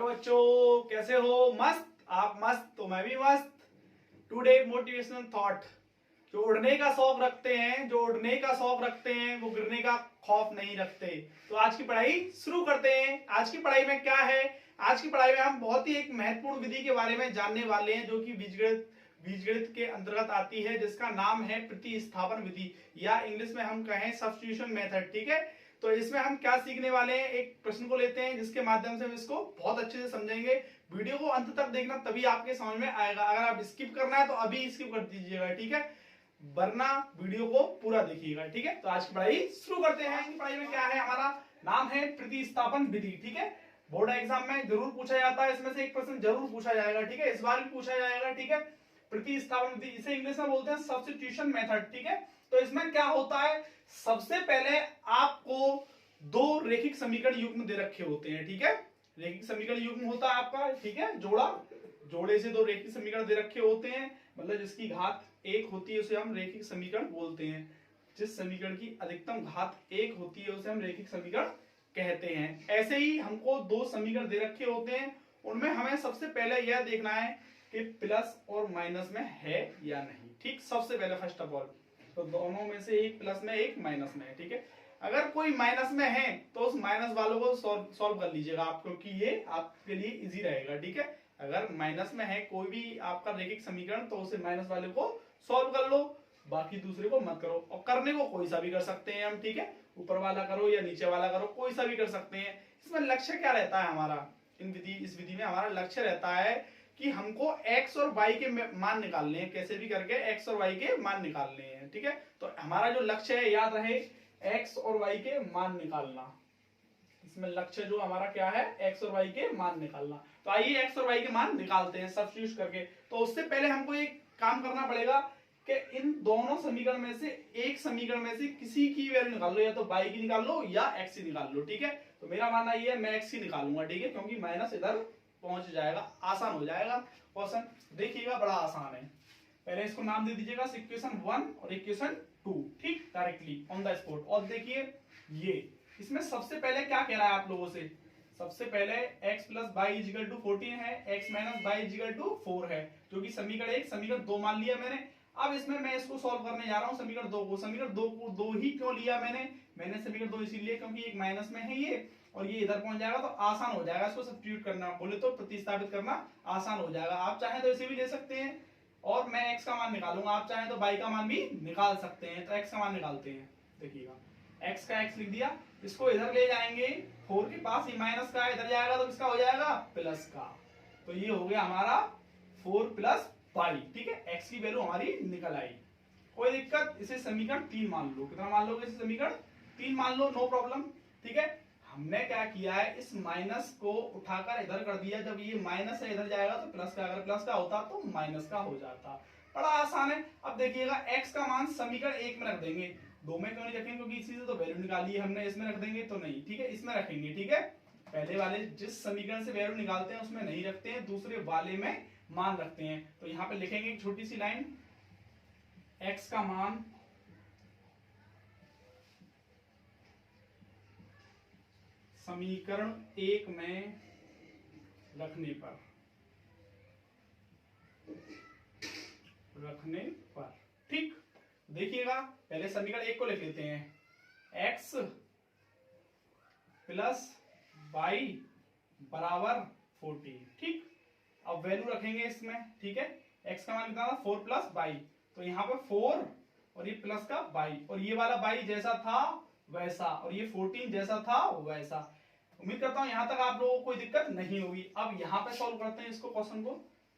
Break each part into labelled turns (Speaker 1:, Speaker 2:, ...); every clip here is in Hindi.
Speaker 1: हेलो बच्चों, कैसे हो? मस्त? आप मस्त तो मैं भी मस्त। Today motivational thought. जो उड़ने का शौक रखते हैं, वो गिरने का खौफ नहीं रखते। तो आज की पढ़ाई शुरू करते हैं। आज की पढ़ाई में क्या है? आज की पढ़ाई में हम बहुत ही एक महत्वपूर्ण विधि के बारे में जानने वाले हैं, जो कि बीजगणित के अंतर्गत आती है, जिसका नाम है प्रतिस्थापन विधि, या इंग्लिश में हम कहें सब्स्टिट्यूशन मेथड। ठीक है, तो इसमें हम क्या सीखने वाले हैं, एक प्रश्न को लेते हैं जिसके माध्यम से हम इसको बहुत अच्छे से समझेंगे। वीडियो को अंत तक देखना, तभी आपके समझ में आएगा। अगर आप स्किप करना है तो अभी स्किप कर दीजिएगा, ठीक है, वरना वीडियो को पूरा देखिएगा। ठीक है, तो आज की पढ़ाई शुरू करते हैं। की पढ़ाई में क्या है? हमारा नाम है प्रतिस्थापन विधि। ठीक है, बोर्ड एग्जाम में जरूर पूछा जाता है, इसमें से एक प्रश्न जरूर पूछा जाएगा। ठीक है, इस बार भी पूछा जाएगा। ठीक है, प्रतिस्थापन विधि, इसे इंग्लिश में बोलते हैं सब्स्टिट्यूशन मेथड। ठीक है, तो इसमें क्या होता है, सबसे पहले आपको दो रेखिक समीकरण युग्म दे रखे होते हैं। ठीक है, रेखिक समीकरण युग्म होता है आपका, ठीक है, जोड़े से दो रेखिक समीकरण दे रखे होते हैं, मतलब जिसकी घात एक होती है उसे हम रेखिक समीकरण बोलते हैं। जिस समीकरण की अधिकतम घात एक होती है उसे हम रेखिक समीकरण कहते हैं। ऐसे ही हमको दो समीकरण दे रखे होते हैं, उनमें हमें सबसे पहले यह देखना है कि प्लस और माइनस में है या नहीं। ठीक, सबसे पहले फर्स्ट ऑफ ऑल तो दोनों में से एक प्लस में एक माइनस में है। ठीक है, अगर कोई माइनस में है तो उस माइनस वालों को सॉल्व कर लीजिएगा आप, क्योंकि ये आपके लिए इजी रहेगा। ठीक है, अगर माइनस में है कोई भी आपका रेखिक समीकरण तो उसे माइनस वाले को सॉल्व कर लो, बाकी दूसरे को मत करो। और करने को कोई सा भी कर सकते हैं हम, ठीक है, ऊपर वाला करो या नीचे वाला करो, कोई सा भी कर सकते हैं। इसमें लक्ष्य क्या रहता है हमारा, इस विधि में हमारा लक्ष्य रहता है कि हमको x और y के मान निकालने हैं, कैसे भी करके x और y के मान निकालने हैं। ठीक है, तो हमारा जो लक्ष्य है, याद रहे, x और y के मान निकालना। इसमें लक्ष्य जो हमारा क्या है, x और y के मान निकालना। तो आइए x और y के मान निकालते हैं सब्स्टिट्यूट करके। तो उससे पहले हमको एक काम करना पड़ेगा कि इन दोनों समीकरण में से एक समीकरण में से किसी की वैल्यू निकाल लो, या तो y की निकाल लो या x की निकाल लो। ठीक है, तो मेरा मानना ये है मैं x की निकालूंगा। ठीक है, क्योंकि माइनस इधर पहुंच जाएगा, आसान हो जाएगा क्वेश्चन। देखिएगा, बड़ा आसान है। पहले इसको नाम दे दीजिएगा इक्वेशन 1 और इक्वेशन 2। ठीक, डायरेक्टली ऑन द स्पॉट। और देखिए ये इसमें सबसे पहले क्या कह रहा है आप लोगों से, सबसे पहले x plus y equal to 14 है, x minus y equal to 4 है, जो कि समीकरण 1 समीकरण 2 मान लिया मैंने। अब इसमें मैं इसको सॉल्व करने जा रहा हूं समीकरण 2 को। समीकरण 2 को 2 ही क्यों लिया मैंने समीकरण 2 इसीलिए क्योंकि एक माइनस में है ये, और ये इधर पहुंच जाएगा तो आसान हो जाएगा इसको सब्स्टिट्यूट करना, बोले तो प्रतिस्थापित करना आसान हो जाएगा। आप चाहें तो इसे भी ले सकते हैं और मैं x का मान निकालूंगा, आप चाहें तो y का मान भी निकाल सकते हैं। तो x का मान निकालते हैं, देखिएगा x का x लिख दिया, इसको इधर ले जाएंगे 4 के पास, ये माइनस का इधर जाएगा तो किसका हो जाएगा, प्लस का। तो ये हो गया हमारा 4 प्लस y। ठीक है, x की वैल्यू हमारी निकल आई, कोई दिक्कत। इसे समीकरण 3 मान लो। कितना मान लोगे? इसे समीकरण 3 मान लो, नो प्रॉब्लम। ठीक है, हमने क्या किया है, इस माइनस को उठाकर इधर कर दिया। जब ये माइनस है इधर जाएगा तो प्लस का, अगर प्लस का होता तो माइनस का हो जाता। बड़ा आसान है। अब देखिएगा x का मान समीकरण 1 में रख देंगे, 2 में क्यों नहीं रखेंगे, क्योंकि इसी से तो वैल्यू निकाली है हमने। इसमें रख देंगे तो नहीं, ठीक है, इसमें रखेंगे। ठीक है, पहले वाले जिस समीकरण से वैल्यू निकालते हैं उसमें नहीं रखते हैं, दूसरे वाले में मान रखते हैं। तो यहाँ पे लिखेंगे एक छोटी सी लाइन, x का मान समीकरण 1 में रखने पर। ठीक, देखिएगा पहले समीकरण 1 को लिख लेते हैं, x प्लस वाई बराबर 40। ठीक, अब वैल्यू रखेंगे इसमें। ठीक है, x का मान कितना था, 4 प्लस वाई, तो यहाँ पे 4 और ये प्लस का वाई, और ये वाला वाई जैसा था वैसा, और ये 14 जैसा था वैसा। उम्मीद करता हूं यहां तक आप लोगों को कोई दिक्कत नहीं होगी। अब यहाँ पे सॉल्व करते हैं इसको, क्वेश्चन को,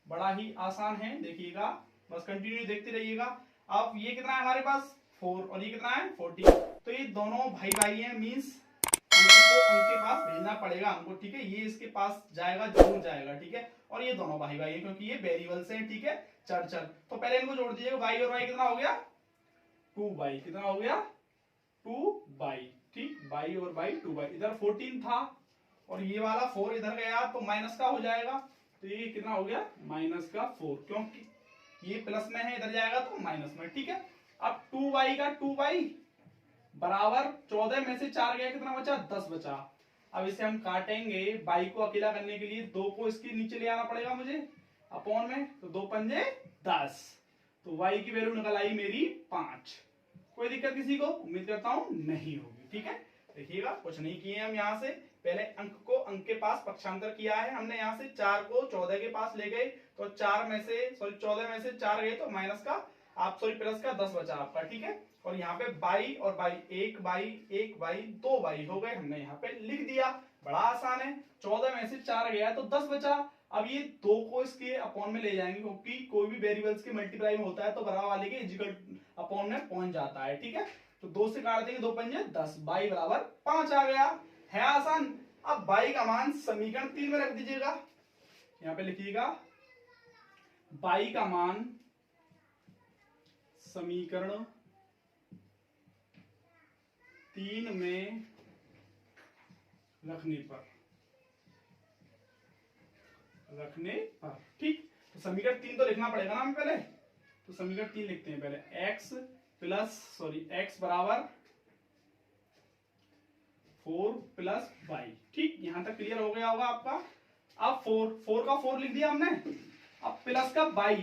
Speaker 1: बड़ा ही आसान है, देखिएगा, बस कंटिन्यू देखते रहिएगा। अब ये कितना है हमारे पास, 4, और ये कितना है 40। तो ये दोनों भाई भाई हैं, मीन्स उनके पास भेजना पड़ेगा हमको। ठीक है, ये इसके पास जाएगा, जरूर जाएगा। ठीक है, और ये दोनों भाई भाई हैं क्योंकि ये वेरिएबल्स हैं। ठीक है, चर। तो पहले इनको जोड़ दीजिएगा, y और y कितना हो गया, 2y, कितना हो गया, 2y। ठीक, y और y 2y, इधर 14 था और ये वाला 4 इधर गया तो माइनस का हो जाएगा, तो ये कितना हो गया, माइनस का 4, क्योंकि ये प्लस में है, इधर जाएगा तो माइनस में। ठीक है, अब 2y का 2y बराबर 14 में से 4 गया, कितना बचा, 10 बचा। अब इसे हम काटेंगे, बाई को अकेला करने के लिए 2 को इसके नीचे ले आना पड़ेगा मुझे अपॉन में, तो 2 पंजे 10, तो y की वैल्यू निकल आई मेरी 5। कोई दिक्कत किसी को? उम्मीद करता हूं नहीं होगी। ठीक है, देखिएगा कुछ नहीं किए हम, यहाँ से पहले अंक को अंक के पास पक्षांतर किया है हमने, यहाँ से 4 को 14 के पास ले गए, तो 4 में से 14 में से 4 गए तो माइनस का प्लस का 10 बचा आपका। ठीक है, और यहाँ पे बाई और बाई, एक बाई 2 बाई हो गए, हमने यहाँ पे लिख दिया। बड़ा आसान है, 14 में से 4 गया तो 10 बचा। अब ये 2 को इसके अपॉन में ले जाएंगे, क्योंकि कोई भी वेरिएबल्स के मल्टीप्लाई में होता है तो बराबर वाले के इजिकल अपॉन में पहुंच जाता है। ठीक है, तो 2 से काट देंगे, 2 पंजे 10, बाई बराबर 5 आ गया। है आसान। अब बाई का मान समीकरण 3 में रख दीजिएगा, यहां पे लिखिएगा बाई का मान समीकरण 3 में रखने पर, ठीक। तो समीकरण 3 तो लिखना पड़ेगा ना हमें पहले, तो समीकरण 3 लिखते हैं पहले। x बराबर 4 प्लस बाई। ठीक, यहां तक क्लियर हो गया होगा आपका। अब 4 का 4 लिख दिया हमने, अब प्लस का बाई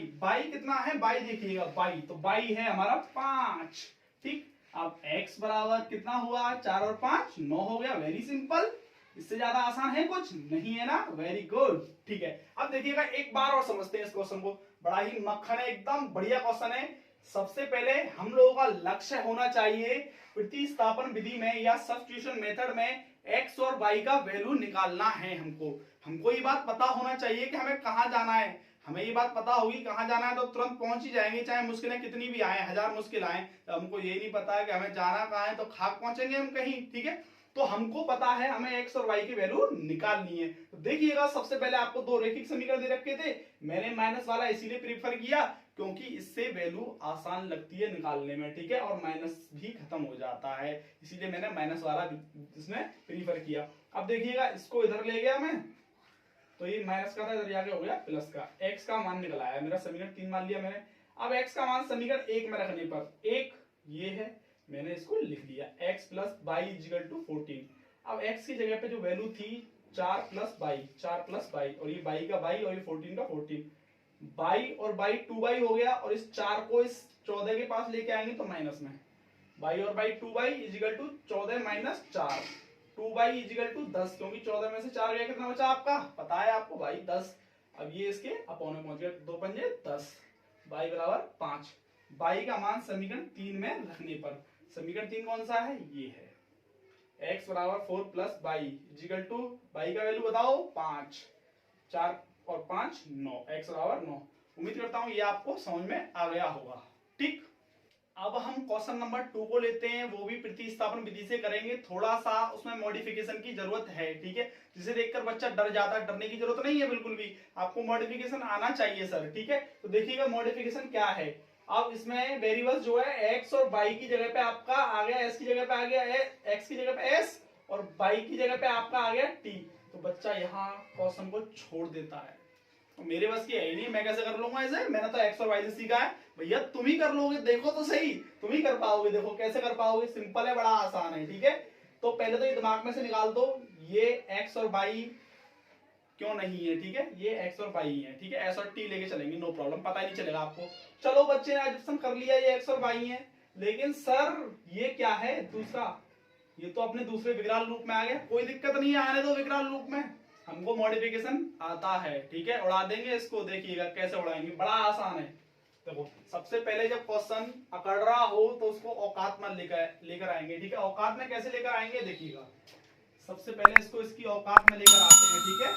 Speaker 1: कितना है, बाई देखिएगा, तो बाई है हमारा 5। ठीक, अब x बराबर कितना हुआ, 4 और 5 9 हो गया। वेरी सिंपल, इससे ज्यादा आसान है कुछ नहीं है ना। Very good. ठीक है, अब देखिएगा एक बार और समझते हैं इस क्वेश्चन को, बड़ा ही मक्खन है, एकदम बढ़िया क्वेश्चन है। सबसे पहले हम लोगों का लक्ष्य होना चाहिए प्रतिस्थापन विधि में या सब्स्टिट्यूशन मेथड में x और y का वैल्यू निकालना है। हमको ये बात पता होना चाहिए कि हमें कहां जाना है। हमें ये बात पता होगी कहां जाना है तो तुरंत पहुंच ही जाएंगे, चाहे मुश्किलें कितनी भी आए, 1000 मुश्किल आए, तो हमको ये नहीं पता है कि हमें जाना कहां है, तो खाक पहुंचेंगे हम कहीं। ठीक है, तो हमको पता है हमें x और y की वैल्यू निकालनी है। तो देखिएगा सबसे पहले आपको 2 रैखिक समीकरण दे रखे थे, मैंने माइनस वाला इसीलिए प्रीफर किया क्योंकि इससे वैल्यू आसान लगती है निकालने में। ठीक है, और माइनस भी खत्म हो जाता है, इसीलिए मैंने माइनस वाला इसमें प्रीफर किया। अब देखिएगा इसको इधर ले गया मैं, तो ये माइनस का था, इधर जाके हो गया प्लस का। x का मान निकल आया मेरा, समीकरण 3 मान लिया मैंने। अब x का मान समीकरण 1 में रखने पर, 1 ये है, मैंने इसको लिख दिया, x plus y equal to 14। अब x की जगह पे जो वैल्यू थी 4 प्लस बाई, और ये बाई का बाई और ये 14 का 14, बाई और बाई 2 बाई हो गया, और इस 4 को इस 14 के पास लेके आएंगे तो माइनस में, बाई और y 2 y equal to 14 minus 4, 2 y equal to 10, क्योंकि 14 में से 4 गया, कितना बचा आपका पता है आपको भाई, 10। अब ये इसके अपॉन में पहुंच गया, 2 पंजे 10, बाई बराबर 5। बाई का मान समीकरण 3 में रखने पर, समीकरण 3 कौन सा है, ये है, x बराबर 4 plus y equal to, y का वैल्यू बताओ 5, 4 और 5 9, x बराबर 9। उम्मीद करता हूं ये आपको समझ में आ गया होगा। ठीक, अब हम क्वेश्चन नंबर 2 को लेते हैं, वो भी प्रतिस्थापन विधि से करेंगे, थोड़ा सा उसमें मॉडिफिकेशन की जरूरत है। ठीक है, जिसे देखकर बच्चा डर जाता है, डरने की जरूरत नहीं है बिल्कुल भी, आपको मॉडिफिकेशन आना चाहिए सर। ठीक है, तो देखिएगा मॉडिफिकेशन क्या है। अब इसमें वेरिएबल्स जो है x और y की जगह पे आपका आ गया, s की जगह पे आ गया x की जगह पे s, और y की जगह पे आपका आ गया t। तो बच्चा यहाँ क्वेश्चन को छोड़ देता है, तो मेरे बस की है ही नहीं, मैं कैसे कर लूंगा इसे, मैंने तो x और y से सीखा है। भैया तुम ही कर लोगे, देखो तो सही, तुम ही कर पाओगे, देखो कैसे कर पाओगे, सिंपल है, बड़ा आसान है। ठीक है, तो पहले तो ये दिमाग में से निकाल दो, ये x और y क्यों नहीं है। ठीक है, ये x और y ही है। ठीक है, s और t लेके चलेंगे, नो प्रॉब्लम, पता ही नहीं चलेगा आपको। चलो बच्चे ने एडजस्टन कर लिया, ये x और y है, लेकिन सर ये क्या है दूसरा, ये तो अपने दूसरे विकराल रूप में आ गया। कोई दिक्कत नहीं है, आने दो विकराल रूप में, हमको मॉडिफिकेशन आता है। ठीक है, उड़ा देंगे इसको, देखिएगा कैसे उड़ाएंगे, बड़ा आसान है। देखो सबसे पहले जब क्वेश्चन अकड़ रहा हो तो उसको औकात में लेकर आएंगे। ठीक है, औकात में कैसे लेकर आएंगे देखिएगा, सबसे पहले इसको इसकी औकात में लेकर आते हैं। ठीक है,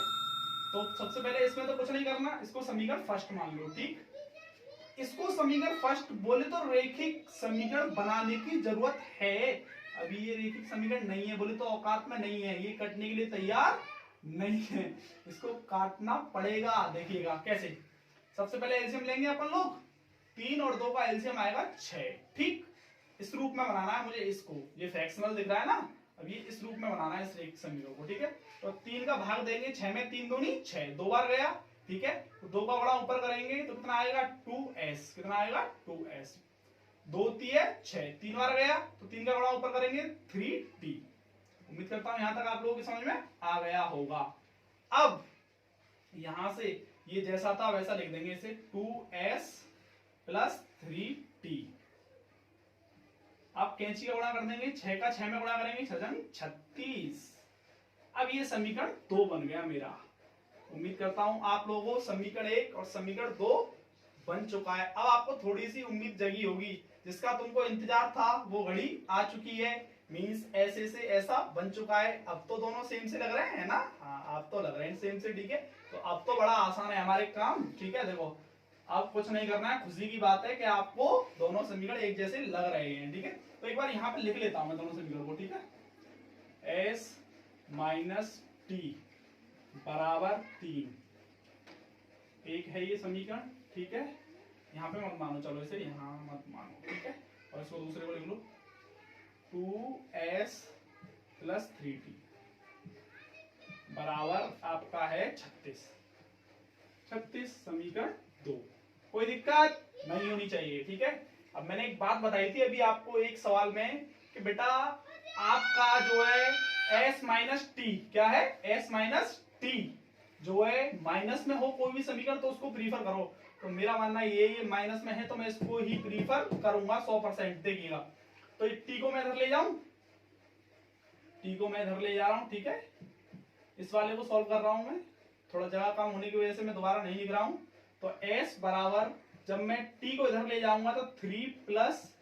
Speaker 1: तो सबसे पहले इसमें तो कुछ नहीं करना, इसको समीकरण फर्स्ट मान लो। ठीक, इसको समीकरण फर्स्ट बोले तो रैखिक समीकरण बनाने की जरूरत है। अभी ये रैखिक समीकरण नहीं है बोले तो औकात में नहीं है, ये कटने के लिए तैयार नहीं है, इसको काटना पड़ेगा। देखिएगा कैसे, सबसे पहले एलसीएम लेंगे अपन लोग, 3 और 2 का एलसीएम आएगा 6। ठीक, इस रूप में बनाना है मुझे इसको, ये फ्रैक्शनल दिख रहा है ना, अब ये इस रूप में बनाना है इस रैखिक समीकरण को। ठीक है, तो 3 का भाग देंगे 6 में, 3 दूनी 6, 2 बार गया। ठीक है, तो 2 का बड़ा ऊपर करेंगे तो कितना आएगा 2s, कितना आएगा 2s, 2 3 6, 3 बार गया तो 3 का बड़ा ऊपर करेंगे 3t, उम्मीद करता हूं यहां तक आप लोगों की समझ में आ गया होगा। अब यहां से ये जैसा था वैसा लिख देंगे इसे 2s प्लस 3t। अब कैंची का गुणा कर देंगे, 6 का 6 में गुणा करेंगे 36। अब ये समीकरण 2 बन गया मेरा। उम्मीद करता हूं आप लोगों को समीकरण 1 और समीकरण 2 बन चुका है। अब आपको थोड़ी सी उम्मीद जगी होगी, जिसका तुमको इंतजार था वो घड़ी आ चुकी है। मींस ऐसे से ऐसा बन चुका है। अब तो दोनों सेम से लग रहे हैं ना? हाँ, अब तो लग रहे हैं सेम से, ठीक है। तो अब तो बड़ा आसान है हमारे काम, ठीक है। देखो अब कुछ नहीं करना है, खुशी की बात है कि आपको दोनों समीकरण एक जैसे लग रहे हैं, ठीक है। तो एक बार यहाँ पे लिख लेता हूं मैं दोनों समीकरण को, ठीक है। s माइनस टी बराबर 3, एक है ये समीकरण, ठीक है। यहाँ पे मत मानो, चलो इसे यहाँ मत मानो, ठीक है। और इसको दूसरे को लिख लो 2s प्लस 3t बराबर आपका है 36 समीकरण 2। कोई दिक्कत नहीं होनी चाहिए, ठीक है। अब मैंने एक बात बताई थी अभी आपको एक सवाल में कि बेटा आपका जो है s माइनस टी, क्या है s माइनस टी जो है माइनस में हो कोई भी समीकरण तो उसको प्रीफर करो। तो मेरा मानना ये माइनस में है तो मैं इसको ही प्रीफर करूंगा 100%। देखिएगा तो टी को मैं इधर ले जाऊं, टी को मैं इधर ले जा रहा हूं, ठीक है। इस वाले को सॉल्व कर रहा हूं मैं, थोड़ा जगह कम होने की वजह से मैं दोबारा नहीं लिख रहा हूं। तो s बराबर जब मैं t को इधर ले जाऊंगा तो 3 प्लस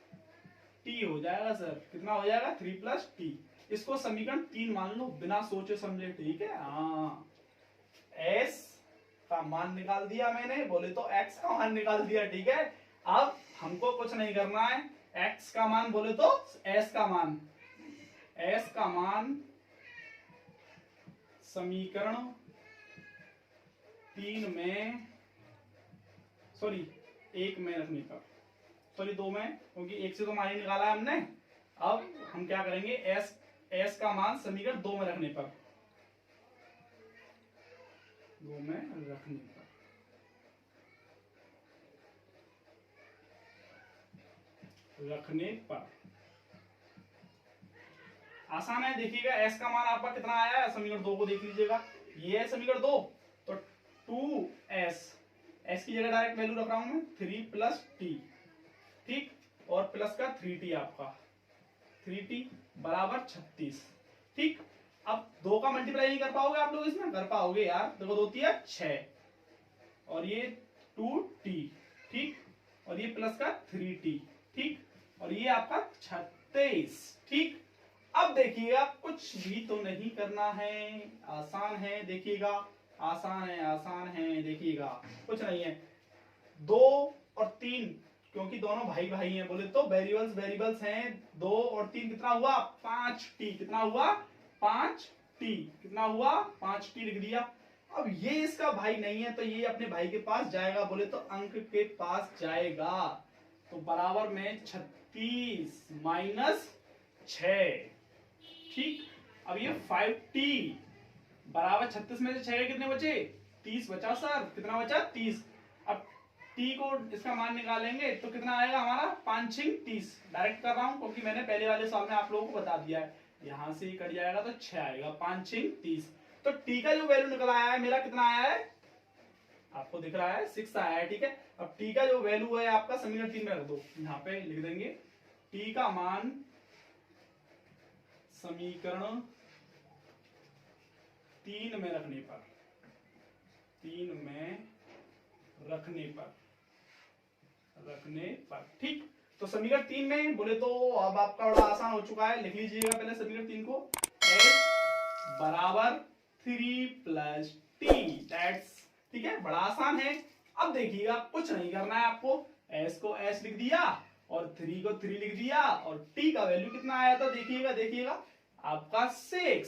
Speaker 1: टी हो जाएगा। सर कितना हो जाएगा? 3 प्लस टी। इसको समीकरण 3 मान लो बिना सोचे समझे, ठीक है। हाँ, s का मान निकाल दिया मैंने, बोले तो x का मान निकाल दिया, ठीक है। अब हमको कुछ नहीं करना है, x का मान बोले तो s का मान समीकरण 3 में, सॉरी 1 में रखने पर, सॉरी 2 में, क्योंकि 1 से तो मान ही निकाला है हमने। अब हम क्या करेंगे, s का मान समीकरण 2 में रखने पर, 2 में रखने पर आसान है। देखिएगा s का मान आपका कितना आया है, समीकरण 2 को देख लीजिएगा, ये है समीकरण 2। तो 2s, s की जगह डायरेक्ट वैल्यू रख रहा हूं मैं 3 प्लस टी, ठीक, और प्लस का 3t आपका 3t बराबर 36, ठीक। अब 2 का मल्टीप्लाई नहीं कर पाओगे आप लोग इसमें? कर पाओगे यार, देखो 2 3 6 और ये 2t, ठीक, और ये प्लस का 3t, ठीक, और ये आपका 36, ठीक। अब देखिएगा कुछ भी तो नहीं करना है, आसान है। देखिएगा आसान है, देखिएगा कुछ नहीं है। 2 और 3 क्योंकि दोनों भाई भाई हैं, बोले तो वेरिएबल्स हैं। 2 और 3 कितना हुआ? 5t, कितना हुआ? 5t, कितना हुआ? 5t लिख दिया। अब ये इसका भाई नहीं है तो ये अपने भाई के पास जाएगा, बोले तो अंक के पास जाएगा। तो बराबर में 36 माइनस 6, ठीक। अब ये 5t बराबर 36 में से 6 कितने बचे? 30 बचा सर, कितना बचा? 30। अब t को इसका मान निकालेंगे तो कितना आएगा हमारा? 5 6 30। डायरेक्ट कर रहा हूं क्योंकि मैंने पहले वाले सवाल में आप लोगों को बता दिया है। यहां से ही कट जाएगा तो 6 आएगा, 5 6 30। तो t का जो वैल्यू निकल आया है मेरा, कितना आया है? आपको दिख रहा है 6 आया है, ठीक है। अब t का जो वैल्यू है आपका समीकरण 3 में रख दो, यहाँ पे लिख देंगे t का मान समीकरण 3 में रखने पर, 3 में रखने पर, ठीक। तो समीकरण 3 में बोले तो अब आपका बड़ा आसान हो चुका है, लिख लीजिएगा पहले समीकरण 3 को। s बराबर 3 प्लस टी, दैट्स, ठीक है, बड़ा आसान है। अब देखिएगा कुछ नहीं करना है आपको, s को s लिख दिया और 3 को 3 लिख दिया और t का वैल्यू कितना आया था? देखिएगा आपका 6,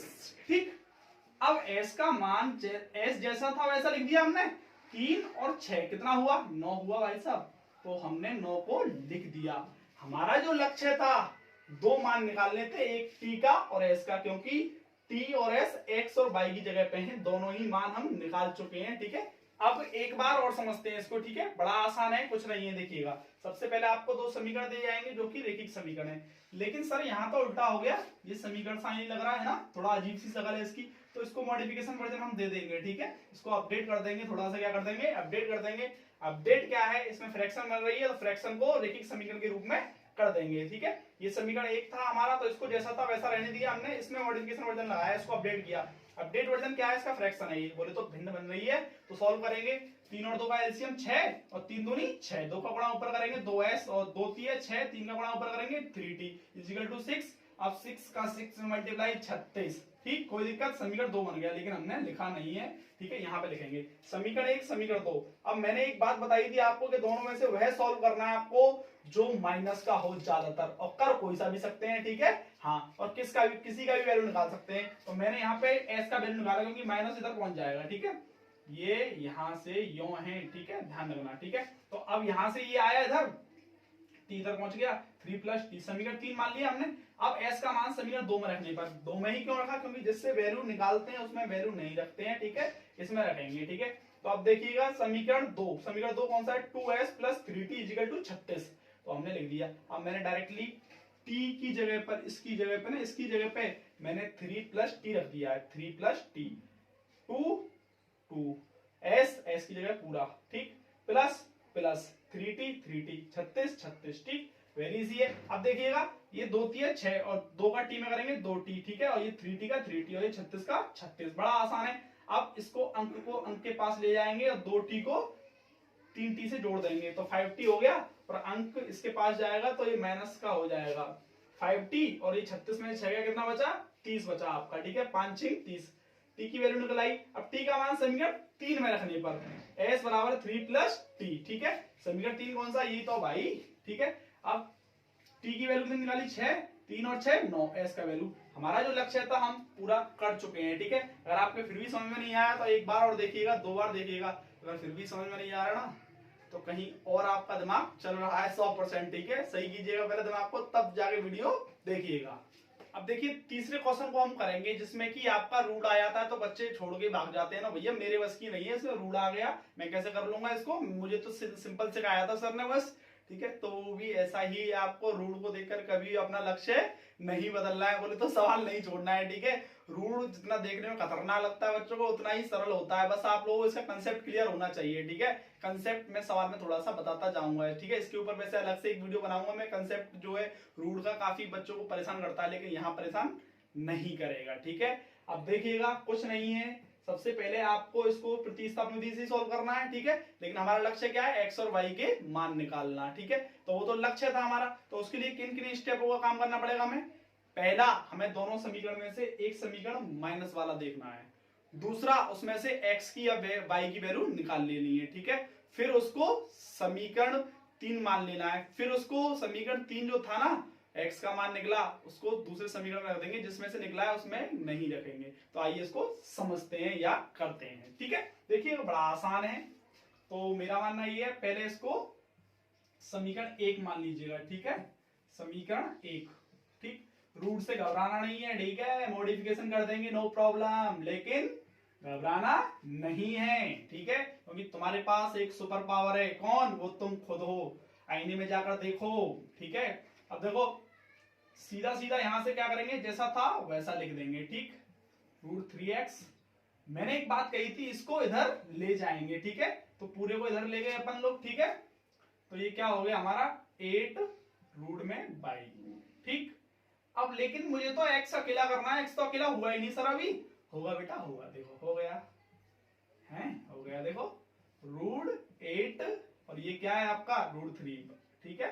Speaker 1: ठीक। अब s का मान s जैसा था वैसा लिख दिया हमने। 3 और 6 कितना हुआ? 9 हुआ भाई साहब। तो हमने 9 को लिख दिया। हमारा जो लक्ष्य था 2 मान निकालने थे, एक t का और s का, क्योंकि t और s x और y की जगह पे हैं, दोनों ही मान हम निकाल चुके हैं, ठीक है। अब एक बार और समझते हैं इसको, ठीक है, बड़ा आसान है, कुछ नहीं है। देखिएगा, सबसे पहले आपको दो समीकरण दिए जाएंगे जो कि रैखिक समीकरण है, लेकिन सर यहाँ तो उल्टा हो गया, ये समीकरण सा नहीं लग रहा है ना, थोड़ा अजीब सी शक्ल है इसकी, तो इसको मॉडिफिकेशन वर्जन हम दे देंगे, ठीक है, इसको अपडेट कर देंगे, थोड़ा सा क्या कर देंगे, अपडेट कर देंगे। अपडेट क्या है, इसमें फ्रैक्शन बन रही है तो फ्रैक्शन को रैखिक समीकरण के रूप में कर देंगे, ठीक है। ये समीकरण एक था हमारा, तो इसको जैसा था वैसा रहने दिया हमने, इसमें मॉडिफिकेशन वर्जन लगाया, इसको अपडेट किया। अपडेट वर्जन क्या है, इसका फ्रैक्शन है, ये बोले तो भिन्न बन रही है, तो सॉल्व करेंगे। 3 और 2 का एलसीएम 6 और 3 दूनी 6, 2 का गुणा ऊपर करेंगे 2s और 2 3 6, 3 का गुणा ऊपर करेंगे 3t इक्वल टू 6। अब 6 का 6 में मल्टीप्लाई 36, ठीक, कोई दिक्कत, समीकरण 2 बन गया, लेकिन हमने लिखा नहीं है, ठीक है, यहाँ पे लिखेंगे समीकरण 1 समीकरण 2। अब मैंने एक बात बताई थी आपको कि दोनों में से वह सॉल्व करना है आपको जो माइनस का हो ज्यादातर, और कर कोई सा भी सकते हैं, ठीक है, हाँ, और किसका भी, किसी का भी वैल्यू निकाल सकते हैं। तो मैंने यहाँ पे एस का वैल्यू निकाला क्योंकि माइनस इधर पहुंच जाएगा, ठीक है, ये यहां से यो है, ठीक है, ध्यान रखना, ठीक है। तो अब यहां से ये आया इधर, टी इधर पहुंच गया, 3 प्लस टी, समीकरण 3 मान लिया हमने। अब एस का मान समीकरण 2 में रखने पर, 2 में ही क्यों रखा, क्योंकि जिससे वैल्यू निकालते हैं उसमें वैल्यू नहीं रखते हैं, ठीक है, इसमें रखेंगे, ठीक है। तो अब देखिएगा समीकरण 2, समीकरण 2 कौन सा है, 2s plus 3t equal to 36, तो हमने लिख दिया। अब मैंने डायरेक्टली t की जगह पर, इसकी जगह पे ना, इसकी जगह पे मैंने 3 प्लस टी रख दिया है, 3 प्लस टी, 2 एस की जगह पूरा, ठीक, प्लस प्लस 3t 36 36, ठीक, वेरी इजी है। अब देखिएगा ये 2 3 6 और 2 का टी में करेंगे 2t, ठीक है, और ये 3t का 3t और ये 36 का 36, बड़ा आसान है। अब इसको अंक को अंक के पास ले जाएंगे और 2t को 3t से जोड़ देंगे तो 5t हो गया, और अंक इसके पास जाएगा तो ये माइनस का हो जाएगा 5t, और ये 36 में 6 का कितना बचा, 30 बचा आपका, ठीक है, 5 6 30, टी की वैल्यू निकल आई। अब टी का मान समीकरण 3 में रखने पर s बराबर 3 प्लस टी, ठीक है, समीकरण 3 कौन सा, ये तो भाई, ठीक है। अब टी की वैल्यू कितनी निकाली, 6, 3 और 6 9, एस का वैल्यू, हमारा जो लक्ष्य था हम पूरा कर चुके हैं, ठीक है। अगर आपके फिर भी समझ में नहीं आया तो एक बार और देखिएगा, 2 बार देखिएगा, अगर फिर भी समझ में नहीं आ रहा ना तो कहीं और आपका दिमाग चल रहा है 100%, ठीक है, सही कीजिएगा पहले दिमाग को, तब जाके वीडियो देखिएगा। अब देखिए तीसरे क्वेश्चन को हम करेंगे जिसमें कि आपका रूट आ जाता है तो बच्चे छोड़ के भाग जाते हैं ना, भैया मेरे बस की नहीं है, इसमें रूट आ गया मैं कैसे कर लूंगा इसको, मुझे तो सिंपल सिखाया था सर ने बस, ठीक है। तो वो भी ऐसा ही, आपको रूट को देखकर कभी अपना लक्ष्य नहीं बदलना है, बोले तो सवाल नहीं छोड़ना है, ठीक है। रूट जितना देखने में खतरनाक लगता है बच्चों को उतना ही सरल होता है, बस आप लोगों को इसका कंसेप्ट क्लियर होना चाहिए, ठीक है। कंसेप्ट मैं सवाल में थोड़ा सा बताता जाऊंगा, ठीक है, इसके ऊपर वैसे अलग से एक वीडियो बनाऊंगा मैं, कंसेप्ट जो है रूट का काफी बच्चों को परेशान करता है, लेकिन यहाँ परेशान नहीं करेगा, ठीक है। अब देखिएगा कुछ नहीं है, सबसे पहले आपको इसको प्रतिस्थापन विधि से सॉल्व करना है, ठीक है, लेकिन हमारा लक्ष्य क्या है, एक्स और वाई के मान निकालना, ठीक है। तो वो तो लक्ष्य था हमारा, तो उसके लिए किन किन स्टेपों का काम करना पड़ेगा हमें, पहला हमें दोनों समीकरण में से एक समीकरण माइनस वाला देखना है, दूसरा उसमें से x की या y की वैल्यू निकाल लेनी है, ठीक है, फिर उसको समीकरण 3 मान लेना है, फिर उसको समीकरण 3 जो था ना, x का मान निकला उसको दूसरे समीकरण में रख देंगे, जिसमें से निकला है उसमें नहीं रखेंगे। तो आइए इसको समझते हैं या करते हैं, ठीक है। देखिए बड़ा आसान है, तो मेरा मानना ये है, पहले इसको समीकरण 1 मान लीजिएगा, ठीक है, समीकरण 1, ठीक, रूट से घबराना नहीं है, ठीक है, मॉडिफिकेशन कर देंगे नो प्रॉब्लम, लेकिन घबराना नहीं है, ठीक है, क्योंकि तुम्हारे पास एक सुपर पावर है, कौन, वो तुम खुद हो, आईने में जाकर देखो, ठीक है। अब देखो सीधा सीधा यहां से क्या करेंगे, जैसा था वैसा लिख देंगे, ठीक, √3x, मैंने एक बात कही थी, इसको इधर ले जाएंगे, ठीक है, तो पूरे को इधर ले गए अपन लोग, ठीक है, तो ये क्या हो गया हमारा 8 रूट में बाई, ठीक। अब लेकिन मुझे तो x अकेला करना है, x तो अकेला हुआ ही नहीं सर, अभी होगा बेटा, होगा, देखो हो गया है, हो गया, देखो √8 और ये क्या है आपका √3, ठीक है,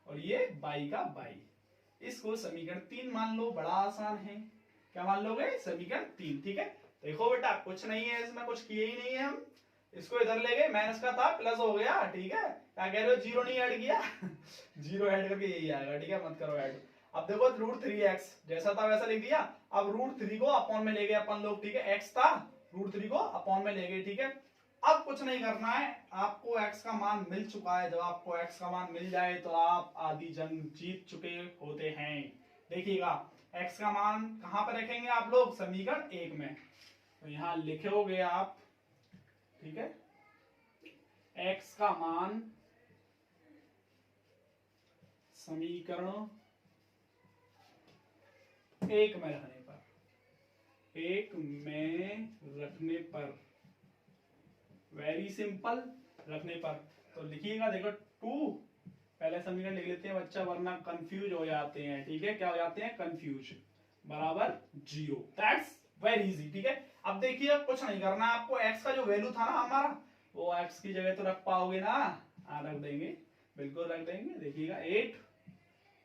Speaker 1: और ये बाई का बाई, इसको समीकरण 3 मान लो, बड़ा आसान है, क्या मान लोगे, समीकरण 3, ठीक है। देखो बेटा कुछ नहीं है इसमें, कुछ किए ही नहीं है हम, इसको इधर ले गए, माइनस का था प्लस हो गया, ठीक है, क्या कह रहे हो, जीरो नहीं ऐड किया जीरो ऐड करके यही आएगा, ठीक है, मत करो ऐड। अब देखो √3x जैसा था वैसा लिख दिया, अब √3 को अपॉन में ले गए अपन लोग, ठीक है, x था, √3 को अपॉन में ले गए, ठीक है। अब कुछ नहीं करना है, आपको x का मान मिल चुका है, जब आपको x का मान मिल जाए तो आप आधी जंग जीत चुके होते हैं। देखिएगा x का मान कहां पर रखेंगे आप लोग, समीकरण 1 में, तो यहां लिखोगे आप, ठीक है, x का मान समीकरण 1 में रखने पर वेरी सिंपल रखने पर तो लिखिएगा। देखो 2 पहले समीकरण लिख लेते हैं बच्चा, वरना कंफ्यूज हो जाते हैं। ठीक है, क्या हो जाते हैं? कंफ्यूज बराबर 0। That's very easy. ठीक है, अब देखिए कुछ नहीं करना है आपको। x का जो वैल्यू था ना हमारा, वो x की जगह तो रख पाओगे ना? रख देंगे, बिल्कुल रख देंगे। देखिएगा 8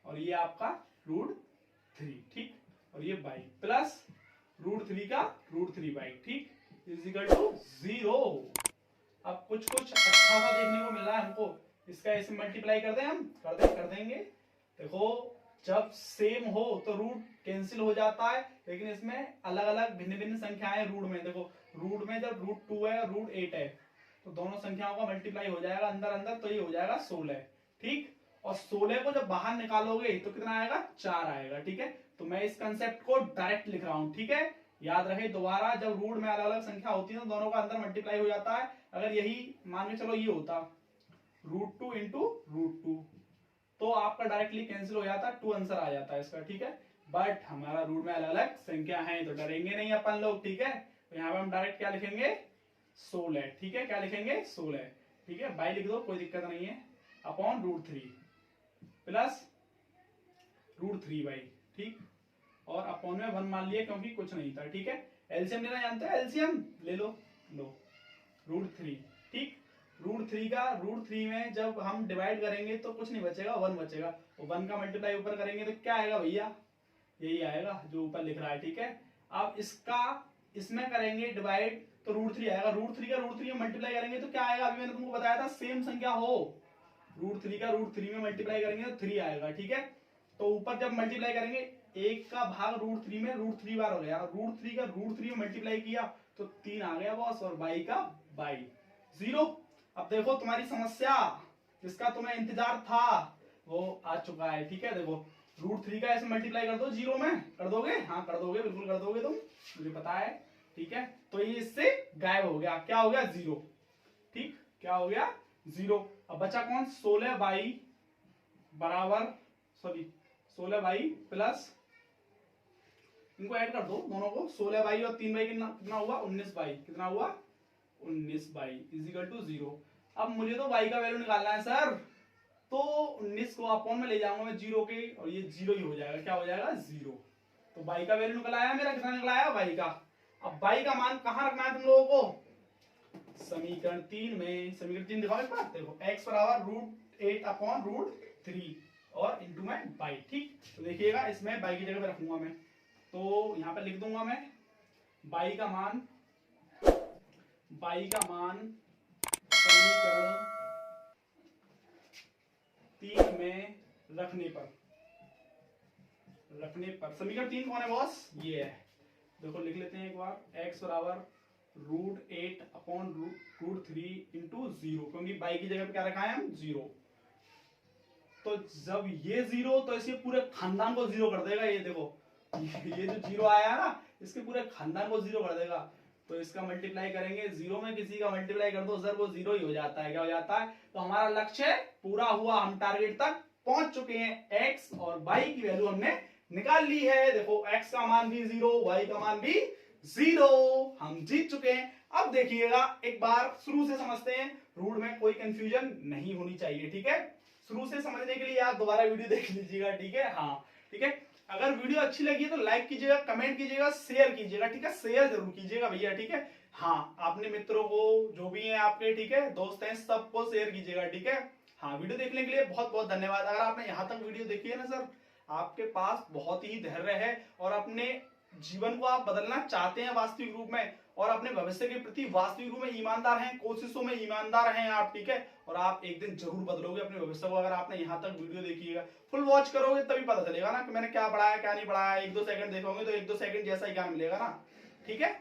Speaker 1: और ये आपका √3, ठीक, और ये बाई प्लस √3 का √3 बाई, ठीक, इज इक्वल टू 0। अब कुछ अच्छा सा देखने को मिल रहा है हमको। इसका ऐसे मल्टीप्लाई कर दें हम, कर देंगे। देखो जब सेम हो तो रूट कैंसिल हो जाता है, लेकिन इसमें अलग अलग भिन्न भिन्न संख्याएं रूट में। देखो रूट में जब √2 है और √8 है तो दोनों संख्याओं का मल्टीप्लाई हो जाएगा अंदर अंदर, तो ये हो जाएगा 16, ठीक। और 16 को जब बाहर निकालोगे तो कितना आएगा? 4 आएगा। ठीक है, तो मैं इस कंसेप्ट को डायरेक्ट लिख रहा हूं। ठीक है, याद रहे दोबारा, जब रूट में अलग अलग संख्या होती है तो दोनों का अंदर मल्टीप्लाई हो जाता है। अगर यही मान के चलो ये होता √2 इंटू √2 तो आपका डायरेक्टली कैंसिल हो जाता, 2 आंसर आ जाता है इसका। ठीक है, बट हमारा रूट में अलग अलग संख्या है तो डरेंगे नहीं अपन लोग। ठीक है, तो यहाँ पे हम डायरेक्ट क्या लिखेंगे? 16। ठीक है, क्या लिखेंगे? 16। ठीक है, बाई लिख दो, कोई दिक्कत नहीं है, अपॉन √3 प्लस √3 बाई, ठीक, और अपॉन में 1 मान लिया क्योंकि कुछ नहीं था। ठीक है, एलसीएम लेना जानते हैं? एलसीएम ले लो, √3, ठीक। √3 का √3 में जब हम डिवाइड करेंगे तो कुछ नहीं बचेगा, 1 बचेगा। तो 1 का मल्टीप्लाई ऊपर करेंगे तो क्या आएगा भैया? यही आएगा जो ऊपर लिख रहा है। ठीक है, अब इसका इसमें करेंगे डिवाइड तो √3 आएगा। √3 का √3 में मल्टीप्लाई करेंगे तो क्या आएगा? अभी मैंने तुमको बताया था, सेम संख्या हो √3 का √3 में मल्टीप्लाई करेंगे तो 3 आएगा। ठीक है, तो ऊपर जब मल्टीप्लाई करेंगे 1 का भाग √3 में √3 बार हो गया, √3 का √3 में मल्टीप्लाई किया तो 3 आ गया बॉस, और बाई का बाई 0। अब देखो तुम्हारी समस्या जिसका तुम्हें इंतजार था वो आ चुका है। ठीक है, देखो √3 का ऐसे मल्टीप्लाई कर दो 0 में, कर दोगे? हाँ कर दोगे, बिल्कुल कर दोगे तुम, मुझे पता है। ठीक है, तो ये इससे गायब हो गया। क्या हो गया? 0। ठीक, क्या हो गया? 0। अब बचा कौन? 16 बाई बराबर, सॉरी 16 बाई प्लस, इनको ऐड कर दो दोनों को, 16 बाई और 3 बाई कितना हुआ? 19 बाई। कितना हुआ? 19 बाई इज इक्वल टू 0। अब मुझे तो बाई का वैल्यू निकालना है सर, तो 19 को अपॉन में ले जाऊंगा मैं 0 के, और ये 0 ही हो जाएगा। क्या हो जाएगा? 0। तो बाई का वैल्यू निकल आया मेरा। कितना निकल आया? बाई का। अब बाई का मान कहां रखना है तुम लोगों को? समीकरण 3 में। समीकरण 3 दिखाओ एक बार। देखो x बराबर √8 अपॉन √3 और इंटू में बाई, ठीक। तो देखिएगा इसमें बाई की जगह पे रखूंगा मैं, तो यहां पर लिख दूंगा मैं बाई का मान समीकरण 3 में रखने पर समीकरण 3 कौन है बॉस? ये है। देखो लिख लेते हैं एक बार, x बराबर √8 अपॉन √3 इंटू 0, क्योंकि बाई की जगह पे क्या रखा है हम? 0। तो जब ये 0 तो इसके पूरे खानदान को 0 कर देगा। ये देखो ये जो 0 आया है ना, इसके पूरे खानदान को 0 कर देगा। तो इसका मल्टीप्लाई करेंगे 0 में, किसी का मल्टीप्लाई कर दो सर वो 0 ही हो जाता है। क्या हो जाता है? तो हमारा लक्ष्य पूरा हुआ, हम टारगेट तक पहुंच चुके हैं। x और y की वैल्यू हमने निकाल ली है। देखो x का मान भी 0, y का मान भी 0, हम जीत चुके हैं। अब देखिएगा एक बार शुरू से समझते हैं, रूट में कोई कंफ्यूजन नहीं होनी चाहिए। ठीक है, शुरू से समझने के लिए आप दोबारा वीडियो देख लीजिएगा। ठीक है, हाँ ठीक है। अगर वीडियो अच्छी लगी तो लाइक कीजिएगा, कमेंट कीजिएगा, शेयर कीजिएगा। ठीक है, शेयर जरूर कीजिएगा भैया। ठीक है, हाँ अपने मित्रों को जो भी हैं आपके, ठीक है, दोस्त हैं, सबको शेयर कीजिएगा। ठीक है, हाँ वीडियो देखने के लिए बहुत बहुत धन्यवाद। अगर आपने यहाँ तक वीडियो देखी है ना सर, आपके पास बहुत ही धैर्य है और अपने जीवन को आप बदलना चाहते हैं वास्तविक रूप में, और अपने भविष्य के प्रति वास्तविक रूप में ईमानदार हैं, कोशिशों में ईमानदार हैं आप। ठीक है, और आप एक दिन जरूर बदलोगे अपने भविष्य को। अगर आपने यहाँ तक वीडियो देखिएगा, फुल वॉच करोगे तभी पता चलेगा ना कि मैंने क्या पढ़ाया क्या नहीं पढ़ाया। 1-2 सेकंड देखोगे तो 1-2 सेकंड जैसा ही ज्ञान मिलेगा ना। ठीक है।